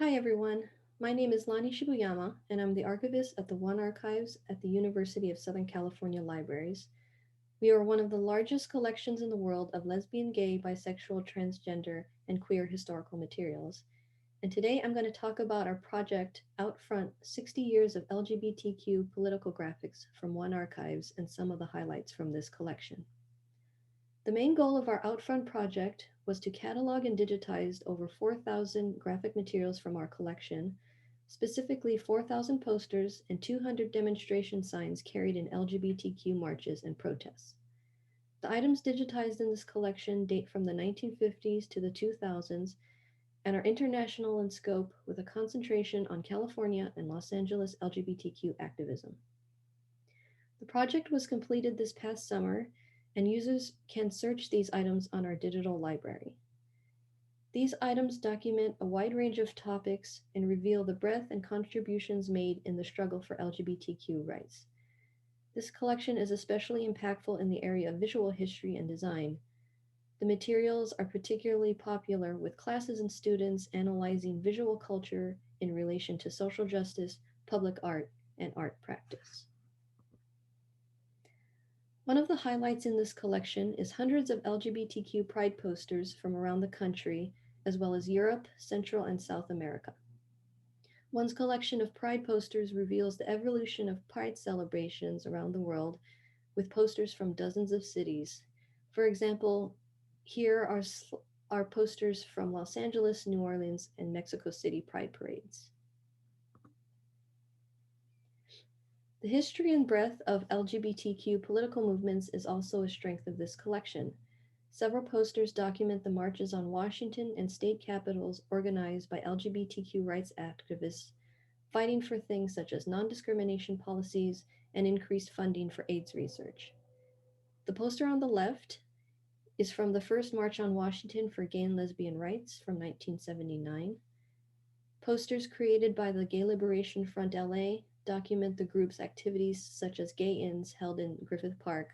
Hi everyone, my name is Lani Shibuyama and I'm the archivist at the One Archives at the University of Southern California Libraries. We are one of the largest collections in the world of lesbian, gay, bisexual, transgender, and queer historical materials. And today I'm going to talk about our project Out Front 60 Years of LGBTQ Political Graphics from One Archives and some of the highlights from this collection. The main goal of our Outfront project was to catalog and digitize over 4,000 graphic materials from our collection, specifically 4,000 posters and 200 demonstration signs carried in LGBTQ marches and protests. The items digitized in this collection date from the 1950s to the 2000s and are international in scope with a concentration on California and Los Angeles LGBTQ activism. The project was completed this past summer, and users can search these items on our digital library. These items document a wide range of topics and reveal the breadth and contributions made in the struggle for LGBTQ rights. This collection is especially impactful in the area of visual history and design. The materials are particularly popular with classes and students analyzing visual culture in relation to social justice, public art, and art practice. One of the highlights in this collection is hundreds of LGBTQ pride posters from around the country, as well as Europe, Central, and South America. One's collection of pride posters reveals the evolution of pride celebrations around the world, with posters from dozens of cities. For example, here are posters from Los Angeles, New Orleans, and Mexico City pride parades. The history and breadth of LGBTQ political movements is also a strength of this collection. Several posters document the marches on Washington and state capitals organized by LGBTQ rights activists fighting for things such as non discrimination policies and increased funding for AIDS research. The poster on the left is from the first March on Washington for Gay and Lesbian Rights from 1979. Posters created by the Gay Liberation Front LA document the group's activities such as gay-ins held in Griffith Park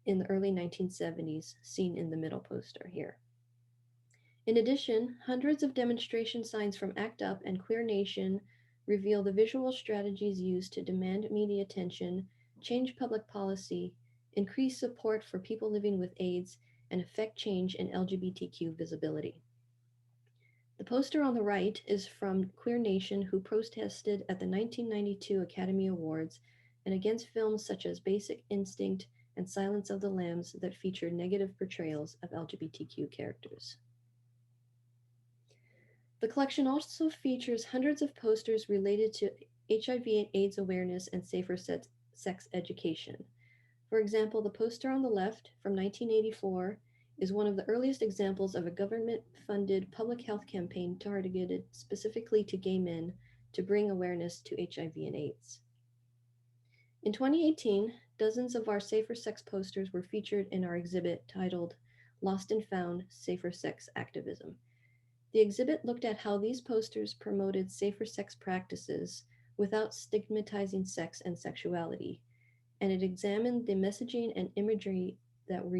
in the early 1970s, seen in the middle poster here. In addition, hundreds of demonstration signs from ACT UP and Queer Nation reveal the visual strategies used to demand media attention, change public policy, increase support for people living with AIDS, and affect change in LGBTQ visibility. The poster on the right is from Queer Nation, who protested at the 1992 Academy Awards and against films such as Basic Instinct and Silence of the Lambs that featured negative portrayals of LGBTQ characters. The collection also features hundreds of posters related to HIV AIDS awareness and safer sex education. For example, the poster on the left from 1984 is one of the earliest examples of a government-funded public health campaign targeted specifically to gay men to bring awareness to HIV and AIDS. In 2018, dozens of our safer sex posters were featured in our exhibit titled Lost and Found: Safer Sex Activism. The exhibit looked at how these posters promoted safer sex practices without stigmatizing sex and sexuality, and it examined the messaging and imagery that were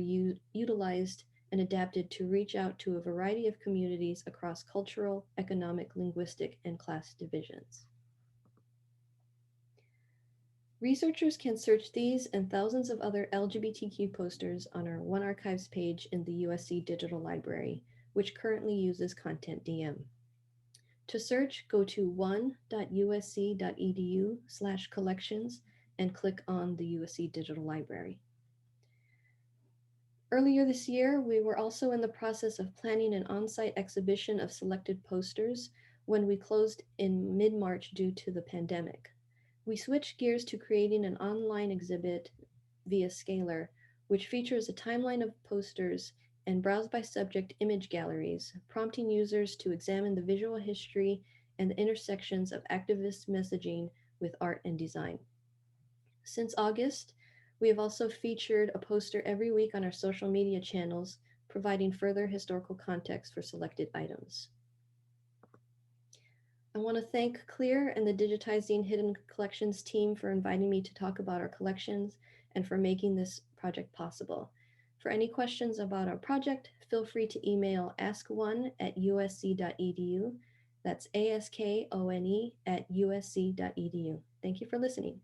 utilized and adapted to reach out to a variety of communities across cultural, economic, linguistic, and class divisions. Researchers can search these and thousands of other LGBTQ posters on our One Archives page in the USC Digital Library, which currently uses Content DM. To search, go to one.usc.edu/collections and click on the USC Digital Library. Earlier this year, we were also in the process of planning an on-site exhibition of selected posters when we closed in mid-March due to the pandemic. We switched gears to creating an online exhibit via CLIR, which features a timeline of posters and browse by subject image galleries, prompting users to examine the visual history and the intersections of activist messaging with art and design. Since August, we have also featured a poster every week on our social media channels, providing further historical context for selected items. I want to thank CLIR and the Digitizing Hidden Collections team for inviting me to talk about our collections and for making this project possible. For any questions about our project, feel free to email ask1@usc.edu, That's ASKONE at usc.edu. Thank you for listening.